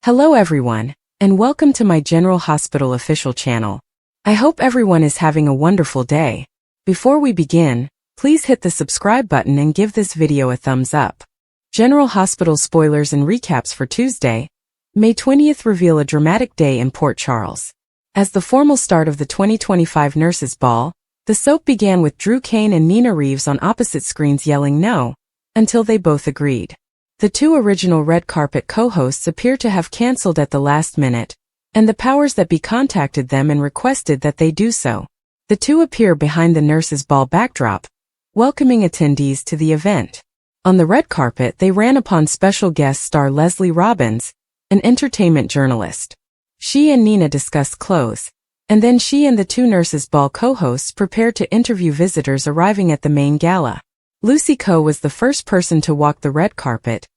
Hello everyone, and welcome to my General Hospital official channel. I hope everyone is having a wonderful day. Before we begin, please hit the subscribe button and give this video a thumbs up. General Hospital spoilers and recaps for Tuesday, May 20th reveal a dramatic day in Port Charles. As the formal start of the 2025 Nurses' Ball, the soap began with Drew Cain and Nina Reeves on opposite screens yelling no, until they both agreed. The two original red carpet co-hosts appear to have cancelled at the last minute, and the powers that be contacted them and requested that they do so. The two appear behind the Nurses' Ball backdrop, welcoming attendees to the event. On the red carpet they ran upon special guest star Leslie Robbins, an entertainment journalist. She and Nina discussed clothes, and then she and the two Nurses' Ball co-hosts prepared to interview visitors arriving at the main gala. Lucy Coe was the first person to walk the red carpet,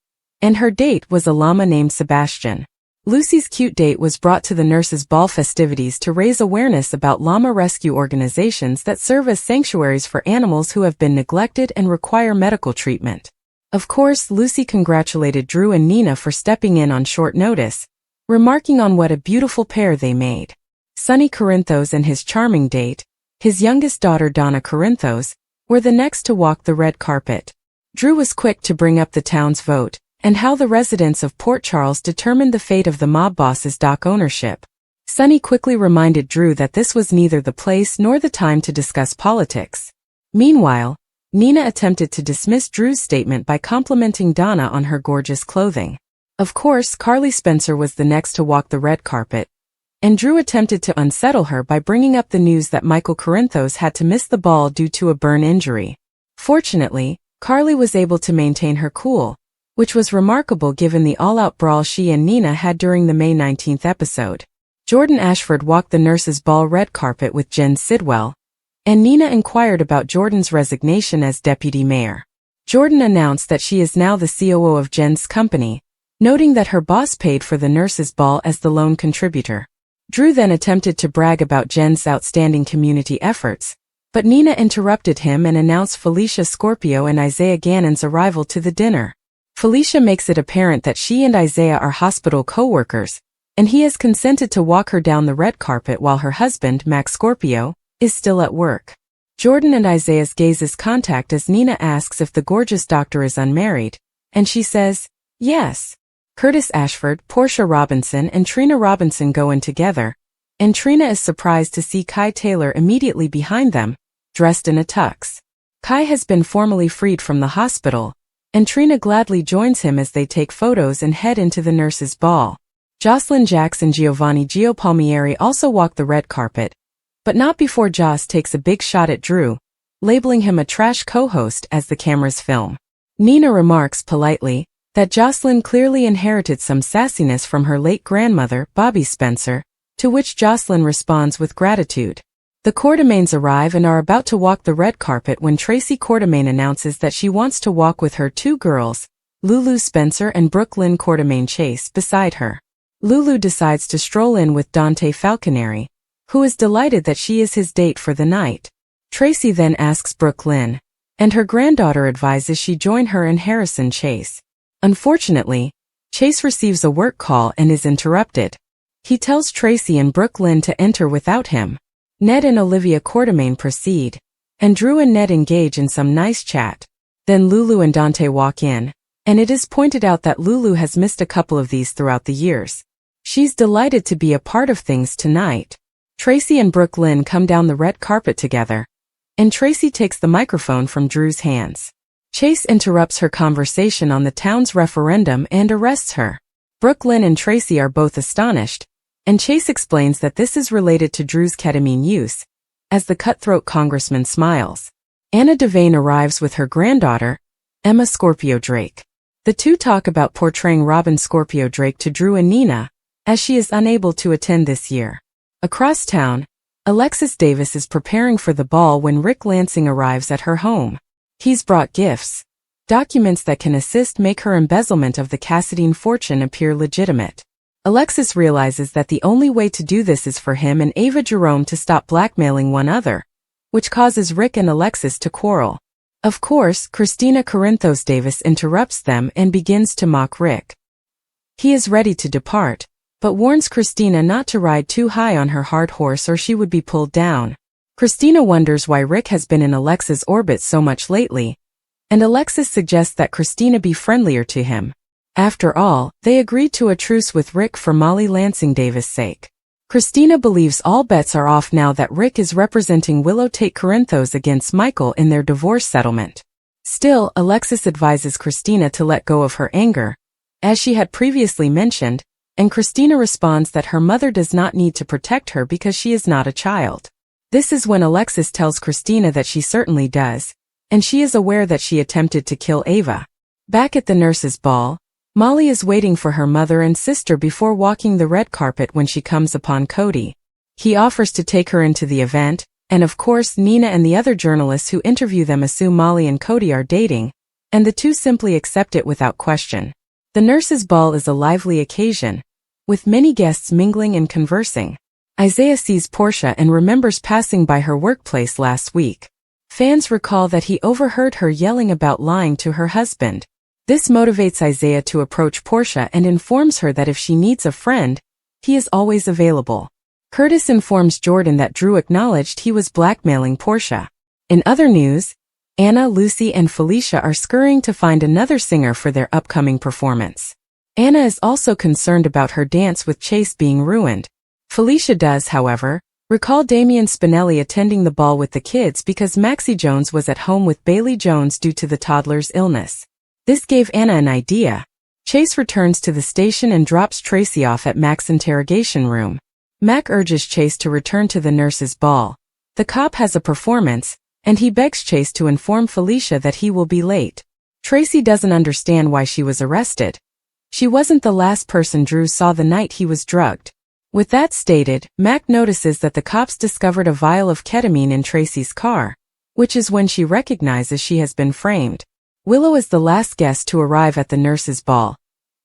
and her date was a llama named Sebastian. Lucy's cute date was brought to the Nurses' Ball festivities to raise awareness about llama rescue organizations that serve as sanctuaries for animals who have been neglected and require medical treatment. Of course, Lucy congratulated Drew and Nina for stepping in on short notice, remarking on what a beautiful pair they made. Sonny Corinthos and his charming date, his youngest daughter Donna Corinthos, were the next to walk the red carpet. Drew was quick to bring up the town's vote, and how the residents of Port Charles determined the fate of the mob boss's dock ownership. Sonny quickly reminded Drew that this was neither the place nor the time to discuss politics. Meanwhile, Nina attempted to dismiss Drew's statement by complimenting Donna on her gorgeous clothing. Of course, Carly Spencer was the next to walk the red carpet, and Drew attempted to unsettle her by bringing up the news that Michael Corinthos had to miss the ball due to a burn injury. Fortunately, Carly was able to maintain her cool, which was remarkable given the all-out brawl she and Nina had during the May 19th episode. Jordan Ashford walked the Nurses' Ball red carpet with Jen Sidwell, and Nina inquired about Jordan's resignation as deputy mayor. Jordan announced that she is now the COO of Jen's company, noting that her boss paid for the Nurses' Ball as the lone contributor. Drew then attempted to brag about Jen's outstanding community efforts, but Nina interrupted him and announced Felicia Scorpio and Isaiah Gannon's arrival to the dinner. Felicia makes it apparent that she and Isaiah are hospital co-workers, and he has consented to walk her down the red carpet while her husband, Max Scorpio, is still at work. Jordan and Isaiah's gazes contact as Nina asks if the gorgeous doctor is unmarried, and she says, yes. Curtis Ashford, Portia Robinson and Trina Robinson go in together, and Trina is surprised to see Kai Taylor immediately behind them, dressed in a tux. Kai has been formally freed from the hospital, and Trina gladly joins him as they take photos and head into the Nurses' Ball. Jocelyn Jacks and Giovanni Gio Palmieri also walk the red carpet, but not before Joss takes a big shot at Drew, labeling him a trash co-host as the cameras film. Nina remarks politely that Jocelyn clearly inherited some sassiness from her late grandmother, Bobby Spencer, to which Jocelyn responds with gratitude. The Quartermaines arrive and are about to walk the red carpet when Tracy Quartermaine announces that she wants to walk with her two girls, Lulu Spencer and Brooklyn Quartermaine Chase, beside her. Lulu decides to stroll in with Dante Falconeri, who is delighted that she is his date for the night. Tracy then asks Brooklyn, and her granddaughter advises she join her and Harrison Chase. Unfortunately, Chase receives a work call and is interrupted. He tells Tracy and Brooklyn to enter without him. Ned and Olivia Quartermaine proceed, and Drew and Ned engage in some nice chat. Then Lulu and Dante walk in, and it is pointed out that Lulu has missed a couple of these throughout the years. She's delighted to be a part of things tonight. Tracy and Brooklyn come down the red carpet together, and Tracy takes the microphone from Drew's hands. Chase interrupts her conversation on the town's referendum and arrests her. Brooklyn and Tracy are both astonished, and Chase explains that this is related to Drew's ketamine use, as the cutthroat congressman smiles. Anna Devane arrives with her granddaughter, Emma Scorpio Drake. The two talk about portraying Robin Scorpio Drake to Drew and Nina, as she is unable to attend this year. Across town, Alexis Davis is preparing for the ball when Rick Lansing arrives at her home. He's brought gifts, documents that can assist make her embezzlement of the Cassadine fortune appear legitimate. Alexis realizes that the only way to do this is for him and Ava Jerome to stop blackmailing one another, which causes Rick and Alexis to quarrel. Of course, Christina Corinthos Davis interrupts them and begins to mock Rick. He is ready to depart, but warns Christina not to ride too high on her hard horse or she would be pulled down. Christina wonders why Rick has been in Alexis' orbit so much lately, and Alexis suggests that Christina be friendlier to him. After all, they agreed to a truce with Rick for Molly Lansing Davis' sake. Christina believes all bets are off now that Rick is representing Willow Tate Corinthos against Michael in their divorce settlement. Still, Alexis advises Christina to let go of her anger, as she had previously mentioned, and Christina responds that her mother does not need to protect her because she is not a child. This is when Alexis tells Christina that she certainly does, and she is aware that she attempted to kill Ava. Back at the nurses' ball, Molly is waiting for her mother and sister before walking the red carpet when she comes upon Cody. He offers to take her into the event, and of course Nina and the other journalists who interview them assume Molly and Cody are dating, and the two simply accept it without question. The nurses' ball is a lively occasion, with many guests mingling and conversing. Isaiah sees Portia and remembers passing by her workplace last week. Fans recall that he overheard her yelling about lying to her husband. This motivates Isaiah to approach Portia and informs her that if she needs a friend, he is always available. Curtis informs Jordan that Drew acknowledged he was blackmailing Portia. In other news, Anna, Lucy, and Felicia are scurrying to find another singer for their upcoming performance. Anna is also concerned about her dance with Chase being ruined. Felicia does, however, recall Damian Spinelli attending the ball with the kids because Maxie Jones was at home with Bailey Jones due to the toddler's illness. This gave Anna an idea. Chase returns to the station and drops Tracy off at Mac's interrogation room. Mac urges Chase to return to the nurses' ball. The cop has a performance, and he begs Chase to inform Felicia that he will be late. Tracy doesn't understand why she was arrested. She wasn't the last person Drew saw the night he was drugged. With that stated, Mac notices that the cops discovered a vial of ketamine in Tracy's car, which is when she recognizes she has been framed. Willow is the last guest to arrive at the nurses' ball,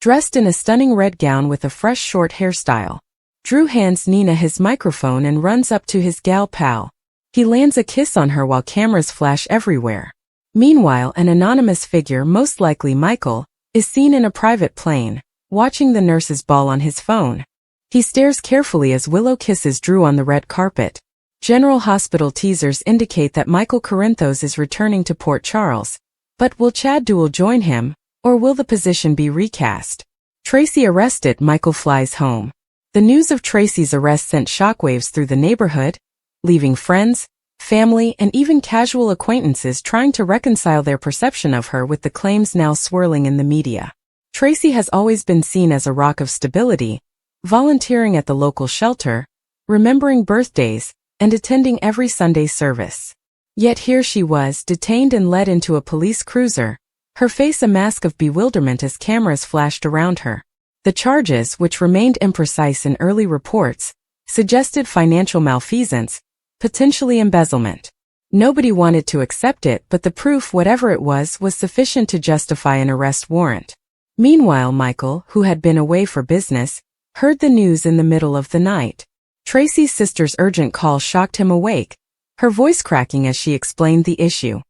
dressed in a stunning red gown with a fresh short hairstyle. Drew hands Nina his microphone and runs up to his gal pal. He lands a kiss on her while cameras flash everywhere. Meanwhile, an anonymous figure, most likely Michael, is seen in a private plane, watching the nurses' ball on his phone. He stares carefully as Willow kisses Drew on the red carpet. General Hospital teasers indicate that Michael Corinthos is returning to Port Charles. But will Chad Duell join him, or will the position be recast? Tracy arrested, Michael flies home. The news of Tracy's arrest sent shockwaves through the neighborhood, leaving friends, family, and even casual acquaintances trying to reconcile their perception of her with the claims now swirling in the media. Tracy has always been seen as a rock of stability, volunteering at the local shelter, remembering birthdays, and attending every Sunday service. Yet here she was, detained and led into a police cruiser, her face a mask of bewilderment as cameras flashed around her. The charges, which remained imprecise in early reports, suggested financial malfeasance, potentially embezzlement. Nobody wanted to accept it, but the proof, whatever it was sufficient to justify an arrest warrant. Meanwhile, Michael, who had been away for business, heard the news in the middle of the night. Tracy's sister's urgent call shocked him awake, her voice cracking as she explained the issue.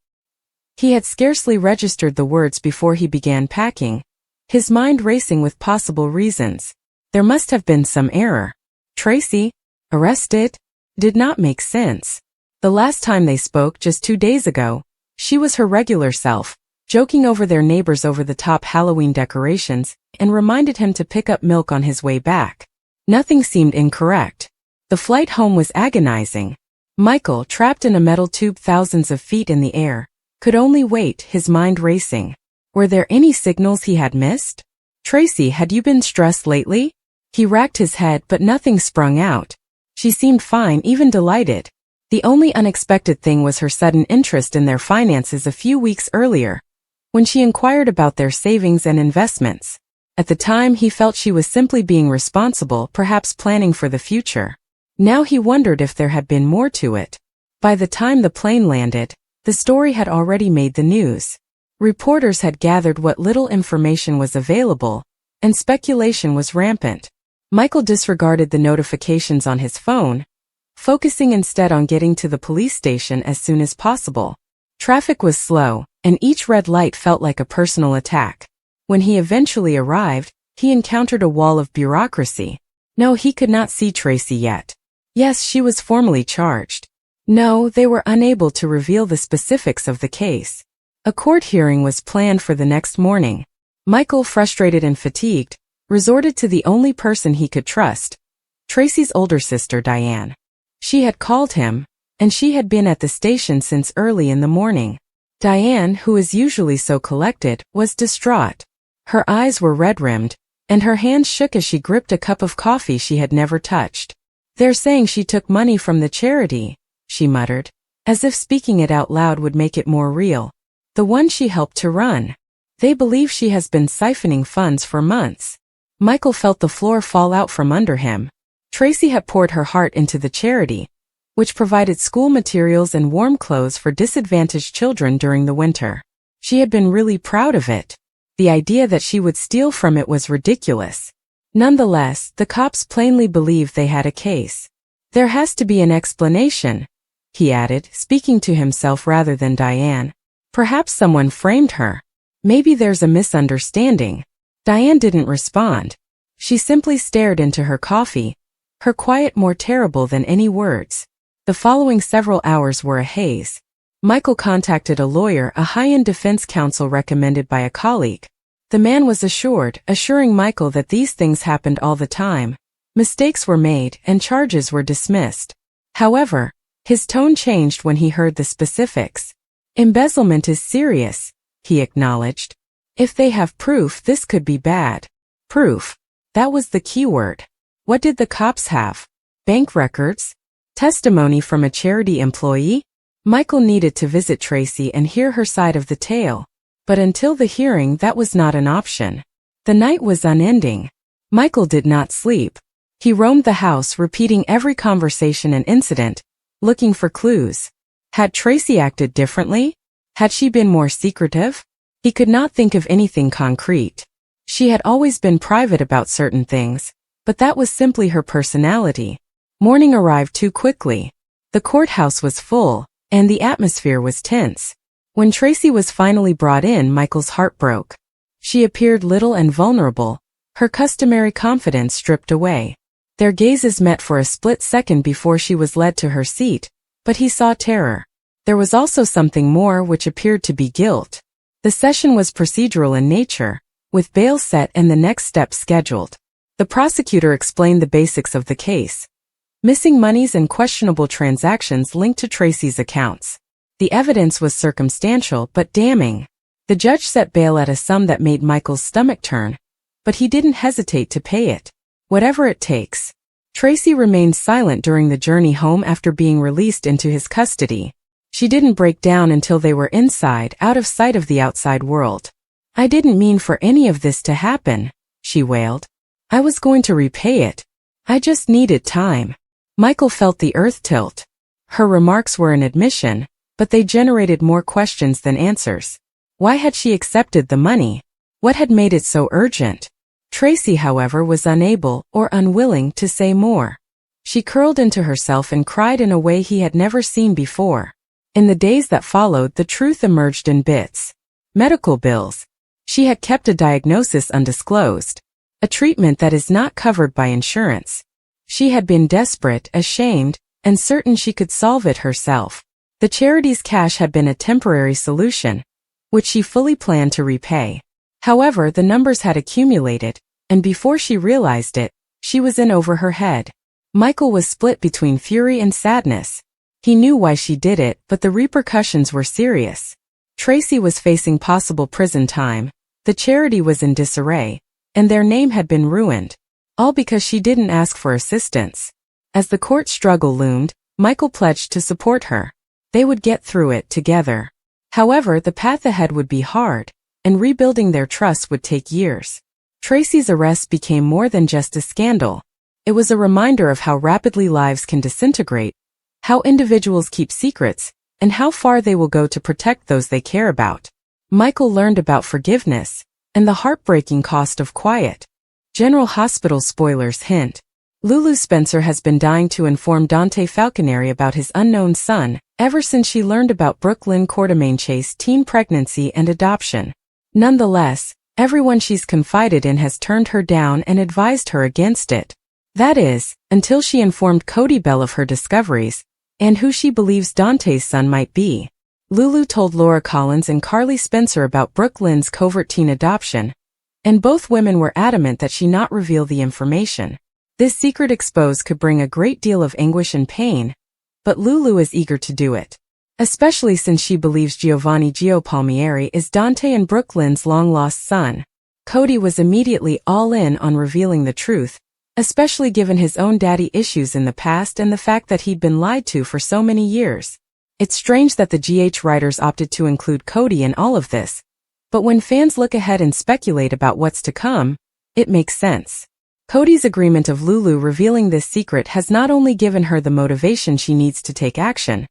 He had scarcely registered the words before he began packing, his mind racing with possible reasons. There must have been some error. Tracy, arrested? Did not make sense. The last time they spoke, just 2 days ago, she was her regular self, joking over their neighbors' over-the-top Halloween decorations, and reminded him to pick up milk on his way back. Nothing seemed incorrect. The flight home was agonizing. Michael, trapped in a metal tube thousands of feet in the air, could only wait, his mind racing. Were there any signals he had missed? Tracy, had you been stressed lately? He racked his head, but nothing sprung out. She seemed fine, even delighted. The only unexpected thing was her sudden interest in their finances a few weeks earlier, when she inquired about their savings and investments. At the time, he felt she was simply being responsible, perhaps planning for the future. Now he wondered if there had been more to it. By the time the plane landed, the story had already made the news. Reporters had gathered what little information was available, and speculation was rampant. Michael disregarded the notifications on his phone, focusing instead on getting to the police station as soon as possible. Traffic was slow, and each red light felt like a personal attack. When he eventually arrived, he encountered a wall of bureaucracy. No, he could not see Tracy yet. Yes, she was formally charged. No, they were unable to reveal the specifics of the case. A court hearing was planned for the next morning. Michael, frustrated and fatigued, resorted to the only person he could trust, Tracy's older sister Diane. She had called him, and she had been at the station since early in the morning. Diane, who is usually so collected, was distraught. Her eyes were red-rimmed, and her hands shook as she gripped a cup of coffee she had never touched. "They're saying she took money from the charity," she muttered, as if speaking it out loud would make it more real. "The one she helped to run. They believe she has been siphoning funds for months." Michael felt the floor fall out from under him. Tracy had poured her heart into the charity, which provided school materials and warm clothes for disadvantaged children during the winter. She had been really proud of it. The idea that she would steal from it was ridiculous. Nonetheless, the cops plainly believed they had a case. "There has to be an explanation," he added, speaking to himself rather than Diane. "Perhaps someone framed her. Maybe there's a misunderstanding." Diane didn't respond. She simply stared into her coffee, her quiet more terrible than any words. The following several hours were a haze. Michael contacted a lawyer, a high-end defense counsel recommended by a colleague. The man was assuring Michael that these things happened all the time. Mistakes were made and charges were dismissed. However, his tone changed when he heard the specifics. "Embezzlement is serious," he acknowledged. "If they have proof, this could be bad." Proof. That was the key word. What did the cops have? Bank records? Testimony from a charity employee? Michael needed to visit Tracy and hear her side of the tale. But until the hearing, that was not an option. The night was unending. Michael did not sleep. He roamed the house, repeating every conversation and incident, looking for clues. Had Tracy acted differently? Had she been more secretive? He could not think of anything concrete. She had always been private about certain things, but that was simply her personality. Morning arrived too quickly. The courthouse was full, and the atmosphere was tense. When Tracy was finally brought in, Michael's heart broke. She appeared little and vulnerable, her customary confidence stripped away. Their gazes met for a split second before she was led to her seat, but he saw terror. There was also something more, which appeared to be guilt. The session was procedural in nature, with bail set and the next step scheduled. The prosecutor explained the basics of the case. Missing monies and questionable transactions linked to Tracy's accounts. The evidence was circumstantial but damning. The judge set bail at a sum that made Michael's stomach turn, but he didn't hesitate to pay it. Whatever it takes. Tracy remained silent during the journey home after being released into his custody. She didn't break down until they were inside, out of sight of the outside world. "I didn't mean for any of this to happen," she wailed. "I was going to repay it. I just needed time." Michael felt the earth tilt. Her remarks were an admission, but they generated more questions than answers. Why had she accepted the money? What had made it so urgent? Tracy, however, was unable or unwilling to say more. She curled into herself and cried in a way he had never seen before. In the days that followed, the truth emerged in bits. Medical bills. She had kept a diagnosis undisclosed. A treatment that is not covered by insurance. She had been desperate, ashamed, and certain she could solve it herself. The charity's cash had been a temporary solution, which she fully planned to repay. However, the numbers had accumulated, and before she realized it, she was in over her head. Michael was split between fury and sadness. He knew why she did it, but the repercussions were serious. Tracy was facing possible prison time, the charity was in disarray, and their name had been ruined. All because she didn't ask for assistance. As the court struggle loomed, Michael pledged to support her. They would get through it together. However, the path ahead would be hard, and rebuilding their trust would take years. Tracy's arrest became more than just a scandal. It was a reminder of how rapidly lives can disintegrate, how individuals keep secrets, and how far they will go to protect those they care about. Michael learned about forgiveness, and the heartbreaking cost of quiet. General Hospital spoilers hint. Lulu Spencer has been dying to inform Dante Falconeri about his unknown son, ever since she learned about Brooklyn Quartermain Chase teen pregnancy and adoption. Nonetheless, Everyone she's confided in has turned her down and advised her against it. That is, until she informed Cody Bell of her discoveries, and who she believes Dante's son might be. Lulu told Laura Collins and Carly Spencer about Brooke Lynn's covert teen adoption, and both women were adamant that she not reveal the information. This secret expose could bring a great deal of anguish and pain, but Lulu is eager to do it. Especially since she believes Giovanni Gio Palmieri is Dante and Brooke Lynn's long-lost son. Cody was immediately all in on revealing the truth, especially given his own daddy issues in the past and the fact that he'd been lied to for so many years. It's strange that the GH writers opted to include Cody in all of this, but when fans look ahead and speculate about what's to come, it makes sense. Cody's agreement of Lulu revealing this secret has not only given her the motivation she needs to take action,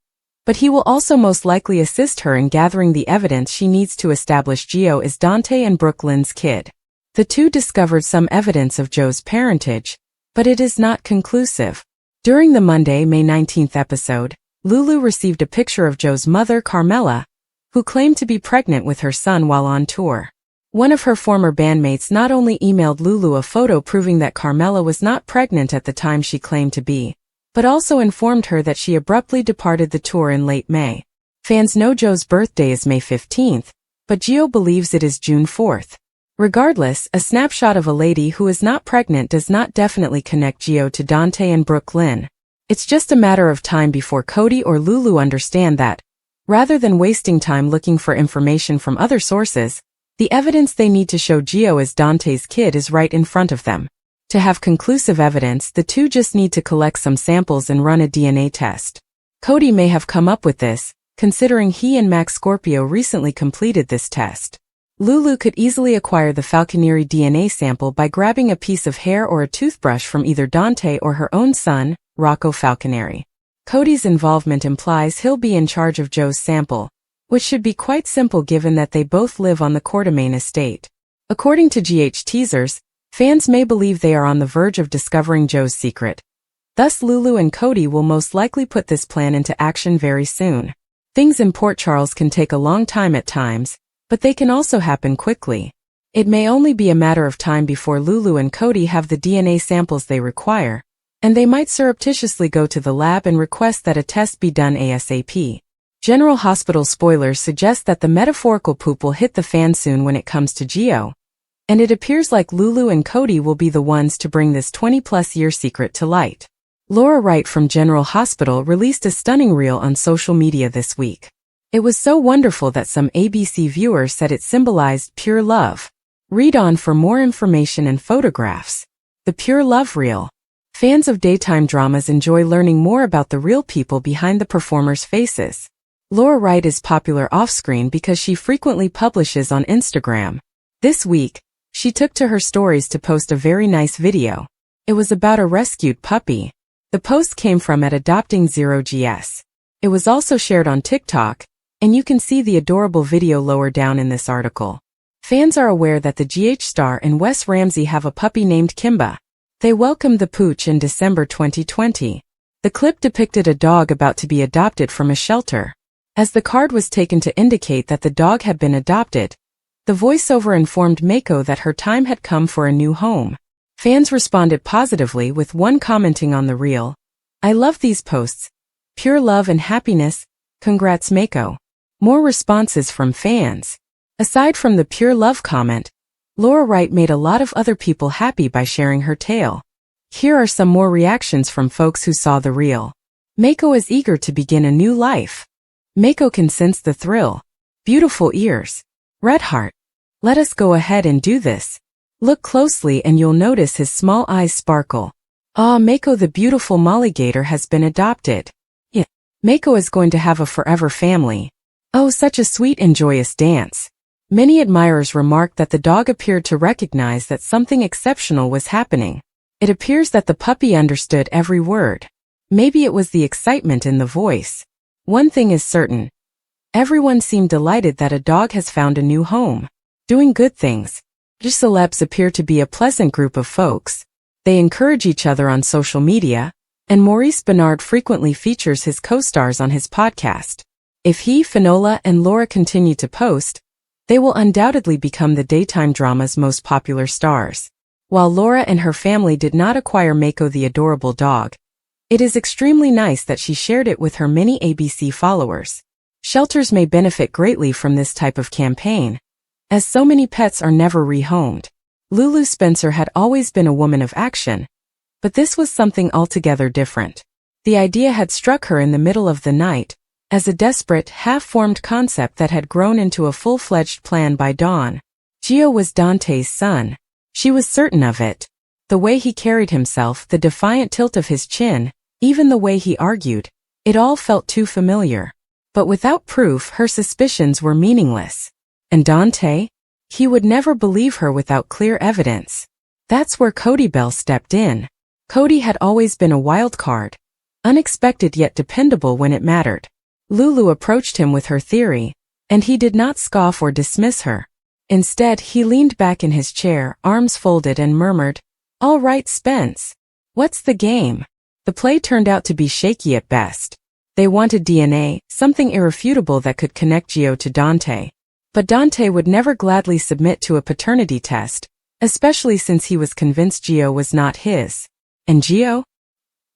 but he will also most likely assist her in gathering the evidence she needs to establish Gio is Dante and Brooke Lynn's kid. The two discovered some evidence of Joe's parentage, but it is not conclusive. During the Monday, May 19th episode, Lulu received a picture of Joe's mother, Carmela, who claimed to be pregnant with her son while on tour. One of her former bandmates not only emailed Lulu a photo proving that Carmela was not pregnant at the time she claimed to be, but also informed her that she abruptly departed the tour in late May. Fans know Joe's birthday is May 15th, but Gio believes it is June 4th. Regardless, a snapshot of a lady who is not pregnant does not definitely connect Gio to Dante and Brooke Lynn. It's just a matter of time before Cody or Lulu understand that, rather than wasting time looking for information from other sources, the evidence they need to show Gio as Dante's kid is right in front of them. To have conclusive evidence, the two just need to collect some samples and run a DNA test. Cody may have come up with this, considering he and Max Scorpio recently completed this test. Lulu could easily acquire the Falconieri DNA sample by grabbing a piece of hair or a toothbrush from either Dante or her own son, Rocco Falconieri. Cody's involvement implies he'll be in charge of Joe's sample, which should be quite simple given that they both live on the Quartermain estate. According to GH teasers, fans may believe they are on the verge of discovering Joe's secret. Thus Lulu and Cody will most likely put this plan into action very soon. Things in Port Charles can take a long time at times, but they can also happen quickly. It may only be a matter of time before Lulu and Cody have the DNA samples they require, and they might surreptitiously go to the lab and request that a test be done ASAP. General Hospital spoilers suggest that the metaphorical poop will hit the fan soon when it comes to Gio, and it appears like Lulu and Cody will be the ones to bring this 20-plus-year secret to light. Laura Wright from General Hospital released a stunning reel on social media this week. It was so wonderful that some ABC viewers said it symbolized pure love. Read on for more information and photographs. The Pure Love Reel. Fans of daytime dramas enjoy learning more about the real people behind the performers' faces. Laura Wright is popular off-screen because she frequently publishes on Instagram. This week, she took to her stories to post a very nice video. It was about a rescued puppy. The post came from @adopting0gs. It was also shared on TikTok, and you can see the adorable video lower down in this article. Fans are aware that the GH star and Wes Ramsey have a puppy named Kimba. They welcomed the pooch in December 2020. The clip depicted a dog about to be adopted from a shelter. As the card was taken to indicate that the dog had been adopted, the voiceover informed Mako that her time had come for a new home. Fans responded positively, with one commenting on the reel, "I love these posts. Pure love and happiness. Congrats, Mako." More responses from fans. Aside from the pure love comment, Laura Wright made a lot of other people happy by sharing her tale. Here are some more reactions from folks who saw the reel. Mako is eager to begin a new life. Mako can sense the thrill. Beautiful ears. Red heart. Let us go ahead and do this. Look closely and you'll notice his small eyes sparkle. Ah, Mako the beautiful mollygator has been adopted. Yeah, Mako is going to have a forever family. Oh, such a sweet and joyous dance. Many admirers remarked that the dog appeared to recognize that something exceptional was happening. It appears that the puppy understood every word. Maybe it was the excitement in the voice. One thing is certain. Everyone seemed delighted that a dog has found a new home. Doing good things. Celebs appear to be a pleasant group of folks. They encourage each other on social media, and Maurice Bernard frequently features his co-stars on his podcast. If he, Finola, and Laura continue to post, They will undoubtedly become the daytime drama's most popular stars. While Laura and her family did not acquire Mako the adorable dog, it is extremely nice that she shared it with her many ABC followers. Shelters may benefit greatly from this type of campaign, as so many pets are never rehomed. Lulu Spencer had always been a woman of action, but this was something altogether different. The idea had struck her in the middle of the night, as a desperate, half-formed concept that had grown into a full-fledged plan by dawn. Gio was Dante's son. She was certain of it. The way he carried himself, the defiant tilt of his chin, even the way he argued, it all felt too familiar. But without proof, her suspicions were meaningless. And Dante? He would never believe her without clear evidence. That's where Cody Bell stepped in. Cody had always been a wild card, unexpected yet dependable when it mattered. Lulu approached him with her theory, and he did not scoff or dismiss her. Instead, he leaned back in his chair, arms folded, and murmured, "All right, Spence. What's the game?" The play turned out to be shaky at best. They wanted DNA, something irrefutable that could connect Gio to Dante. But Dante would never gladly submit to a paternity test, especially since he was convinced Gio was not his. And Gio?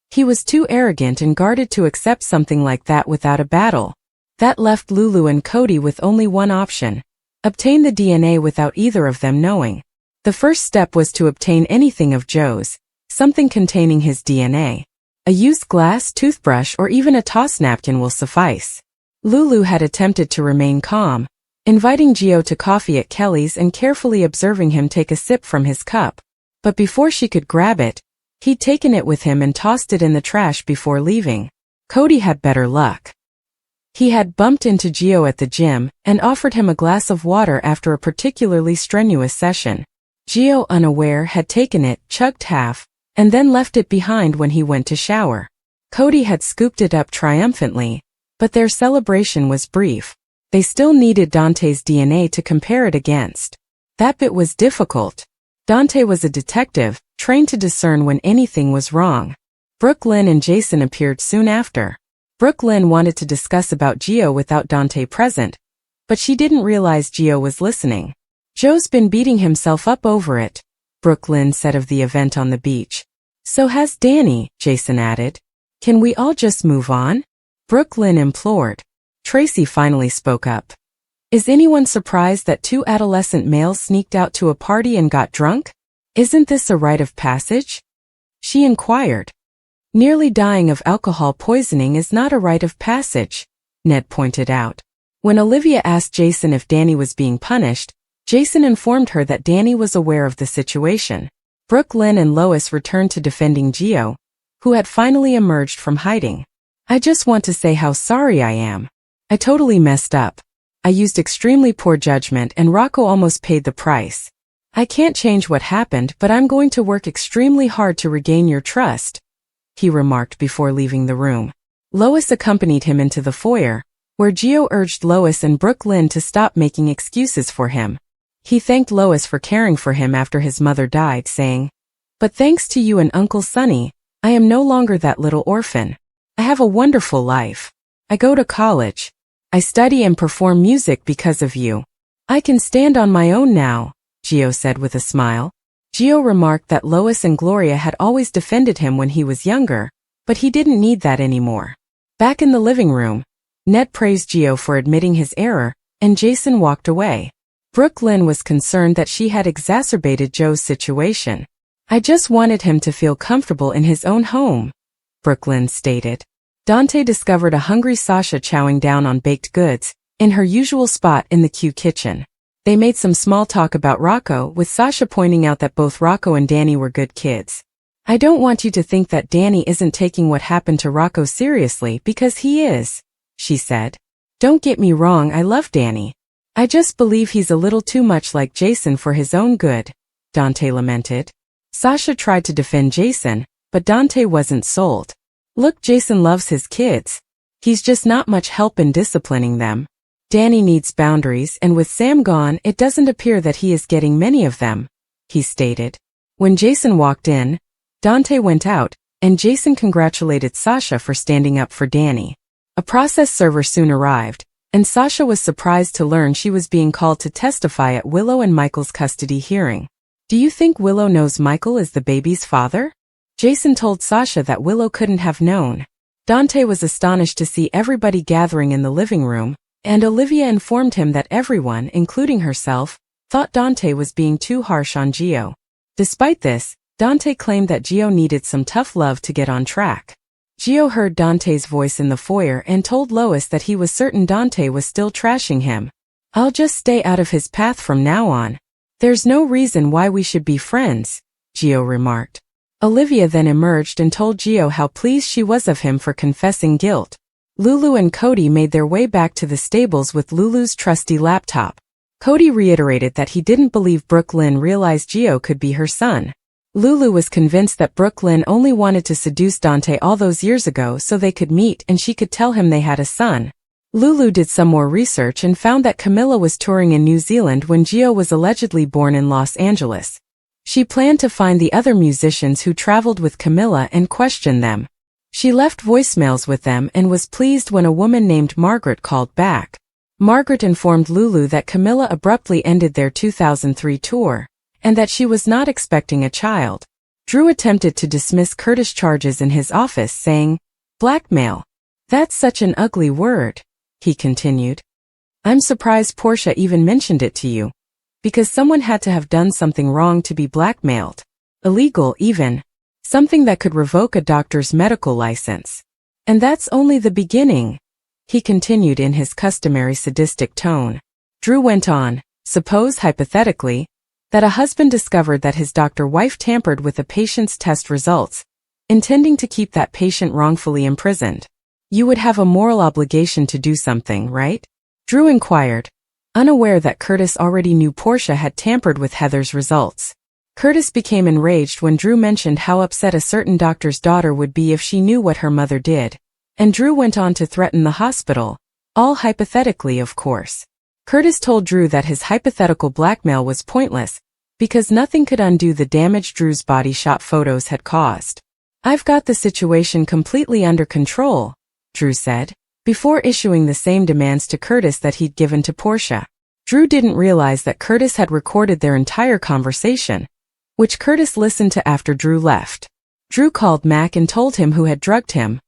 He was too arrogant and guarded to accept something like that without a battle. That left Lulu and Cody with only one option: obtain the DNA without either of them knowing. The first step was to obtain anything of Joe's, something containing his DNA. A used glass, toothbrush, or even a toss napkin will suffice. Lulu had attempted to remain calm, inviting Gio to coffee at Kelly's and carefully observing him take a sip from his cup. But before she could grab it, he'd taken it with him and tossed it in the trash before leaving. Cody had better luck. He had bumped into Gio at the gym and offered him a glass of water after a particularly strenuous session. Gio, unaware, had taken it, chugged half, and then left it behind when he went to shower. Cody had scooped it up triumphantly, but their celebration was brief. They still needed Dante's DNA to compare it against. That bit was difficult. Dante was a detective, trained to discern when anything was wrong. Brooke Lynn and Jason appeared soon after. Brooke Lynn wanted to discuss about Gio without Dante present, but she didn't realize Gio was listening. "Joe's been beating himself up over it," Brooke Lynn said of the event on the beach. "So has Danny," Jason added. "Can we all just move on?" Brooke Lynn implored. Tracy finally spoke up. "Is anyone surprised that two adolescent males sneaked out to a party and got drunk? Isn't this a rite of passage?" she inquired. "Nearly dying of alcohol poisoning is not a rite of passage," Ned pointed out. When Olivia asked Jason if Danny was being punished, Jason informed her that Danny was aware of the situation. Brooke Lynn and Lois returned to defending Gio, who had finally emerged from hiding. "I just want to say how sorry I am. I totally messed up. I used extremely poor judgment and Rocco almost paid the price. I can't change what happened, but I'm going to work extremely hard to regain your trust," he remarked before leaving the room. Lois accompanied him into the foyer, where Gio urged Lois and Brooke Lynn to stop making excuses for him. He thanked Lois for caring for him after his mother died, saying, "But thanks to you and Uncle Sonny, I am no longer that little orphan. I have a wonderful life. I go to college. I study and perform music because of you. I can stand on my own now," Gio said with a smile. Gio remarked that Lois and Gloria had always defended him when he was younger, but he didn't need that anymore. Back in the living room, Ned praised Gio for admitting his error, and Jason walked away. Brooke Lynn was concerned that she had exacerbated Joe's situation. "I just wanted him to feel comfortable in his own home," Brooke Lynn stated. Dante discovered a hungry Sasha chowing down on baked goods, in her usual spot in the Q kitchen. They made some small talk about Rocco, with Sasha pointing out that both Rocco and Danny were good kids. "I don't want you to think that Danny isn't taking what happened to Rocco seriously, because he is," she said. "Don't get me wrong, I love Danny. I just believe he's a little too much like Jason for his own good," Dante lamented. Sasha tried to defend Jason, but Dante wasn't sold. "Look, Jason loves his kids. He's just not much help in disciplining them. Danny needs boundaries, and with Sam gone, it doesn't appear that he is getting many of them," he stated. When Jason walked in, Dante went out, and Jason congratulated Sasha for standing up for Danny. A process server soon arrived, and Sasha was surprised to learn she was being called to testify at Willow and Michael's custody hearing. Do you think Willow knows Michael is the baby's father? Jason told Sasha that Willow couldn't have known. Dante was astonished to see everybody gathering in the living room, and Olivia informed him that everyone, including herself, thought Dante was being too harsh on Gio. Despite this, Dante claimed that Gio needed some tough love to get on track. Gio heard Dante's voice in the foyer and told Lois that he was certain Dante was still trashing him. "I'll just stay out of his path from now on. There's no reason why we should be friends," Gio remarked. Olivia then emerged and told Gio how pleased she was of him for confessing guilt. Lulu and Cody made their way back to the stables with Lulu's trusty laptop. Cody reiterated that he didn't believe Brooklyn realized Gio could be her son. Lulu was convinced that Brooklyn only wanted to seduce Dante all those years ago so they could meet and she could tell him they had a son. Lulu did some more research and found that Camilla was touring in New Zealand when Gio was allegedly born in Los Angeles. She planned to find the other musicians who traveled with Camilla and question them. She left voicemails with them and was pleased when a woman named Margaret called back. Margaret informed Lulu that Camilla abruptly ended their 2003 tour, and that she was not expecting a child. Drew attempted to dismiss Curtis' charges in his office, saying, "Blackmail. That's such an ugly word," he continued. "I'm surprised Portia even mentioned it to you. Because someone had to have done something wrong to be blackmailed. Illegal even. Something that could revoke a doctor's medical license. And that's only the beginning," he continued in his customary sadistic tone. Drew went on, "Suppose, hypothetically, that a husband discovered that his doctor wife tampered with a patient's test results, intending to keep that patient wrongfully imprisoned. You would have a moral obligation to do something, right?" Drew inquired, unaware that Curtis already knew Portia had tampered with Heather's results. Curtis became enraged when Drew mentioned how upset a certain doctor's daughter would be if she knew what her mother did, and Drew went on to threaten the hospital, all hypothetically of course. Curtis told Drew that his hypothetical blackmail was pointless, because nothing could undo the damage Drew's body shot photos had caused. "I've got the situation completely under control," Drew said, before issuing the same demands to Curtis that he'd given to Portia. Drew didn't realize that Curtis had recorded their entire conversation, which Curtis listened to after Drew left. Drew called Mac and told him who had drugged him.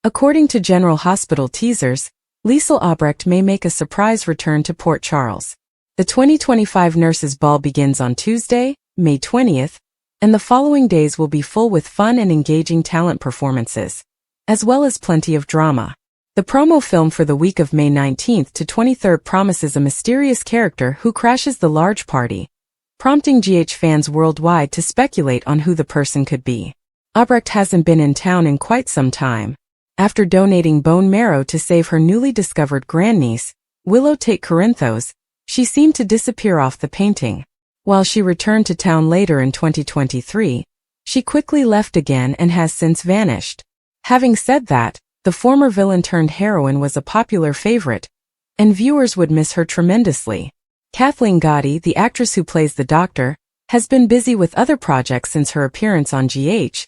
According to General Hospital teasers, Liesl Albrecht may make a surprise return to Port Charles. The 2025 Nurses Ball begins on Tuesday, May 20th, and the following days will be full with fun and engaging talent performances, as well as plenty of drama. The promo film for the week of May 19th to 23rd promises a mysterious character who crashes the large party, prompting GH fans worldwide to speculate on who the person could be. Albrecht hasn't been in town in quite some time. After donating bone marrow to save her newly discovered grandniece, Willow Tate Corinthos, she seemed to disappear off the painting. While she returned to town later in 2023, she quickly left again and has since vanished. Having said that, the former villain-turned-heroine was a popular favorite, and viewers would miss her tremendously. Kathleen Gotti, the actress who plays the Doctor, has been busy with other projects since her appearance on GH,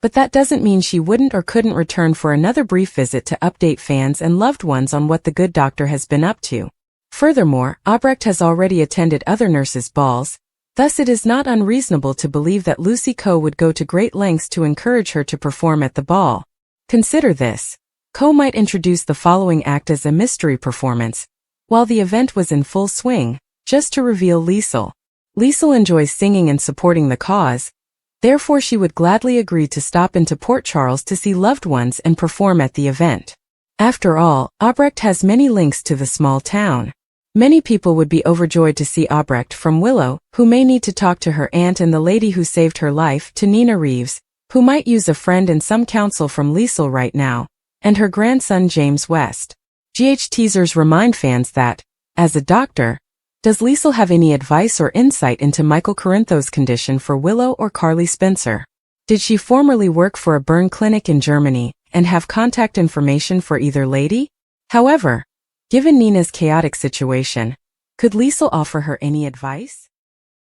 but that doesn't mean she wouldn't or couldn't return for another brief visit to update fans and loved ones on what the good doctor has been up to. Furthermore, Albrecht has already attended other nurses' balls, thus it is not unreasonable to believe that Lucy Coe would go to great lengths to encourage her to perform at the ball. Consider this. Coe might introduce the following act as a mystery performance, while the event was in full swing, just to reveal Liesl. Liesl enjoys singing and supporting the cause, therefore she would gladly agree to stop into Port Charles to see loved ones and perform at the event. After all, Albrecht has many links to the small town. Many people would be overjoyed to see Albrecht, from Willow, who may need to talk to her aunt and the lady who saved her life, to Nina Reeves, who might use a friend and some counsel from Liesl right now, and her grandson James West. GH teasers remind fans that, as a doctor, does Liesl have any advice or insight into Michael Corinthos' condition for Willow or Carly Spencer? Did she formerly work for a burn clinic in Germany and have contact information for either lady? However, given Nina's chaotic situation, could Liesl offer her any advice?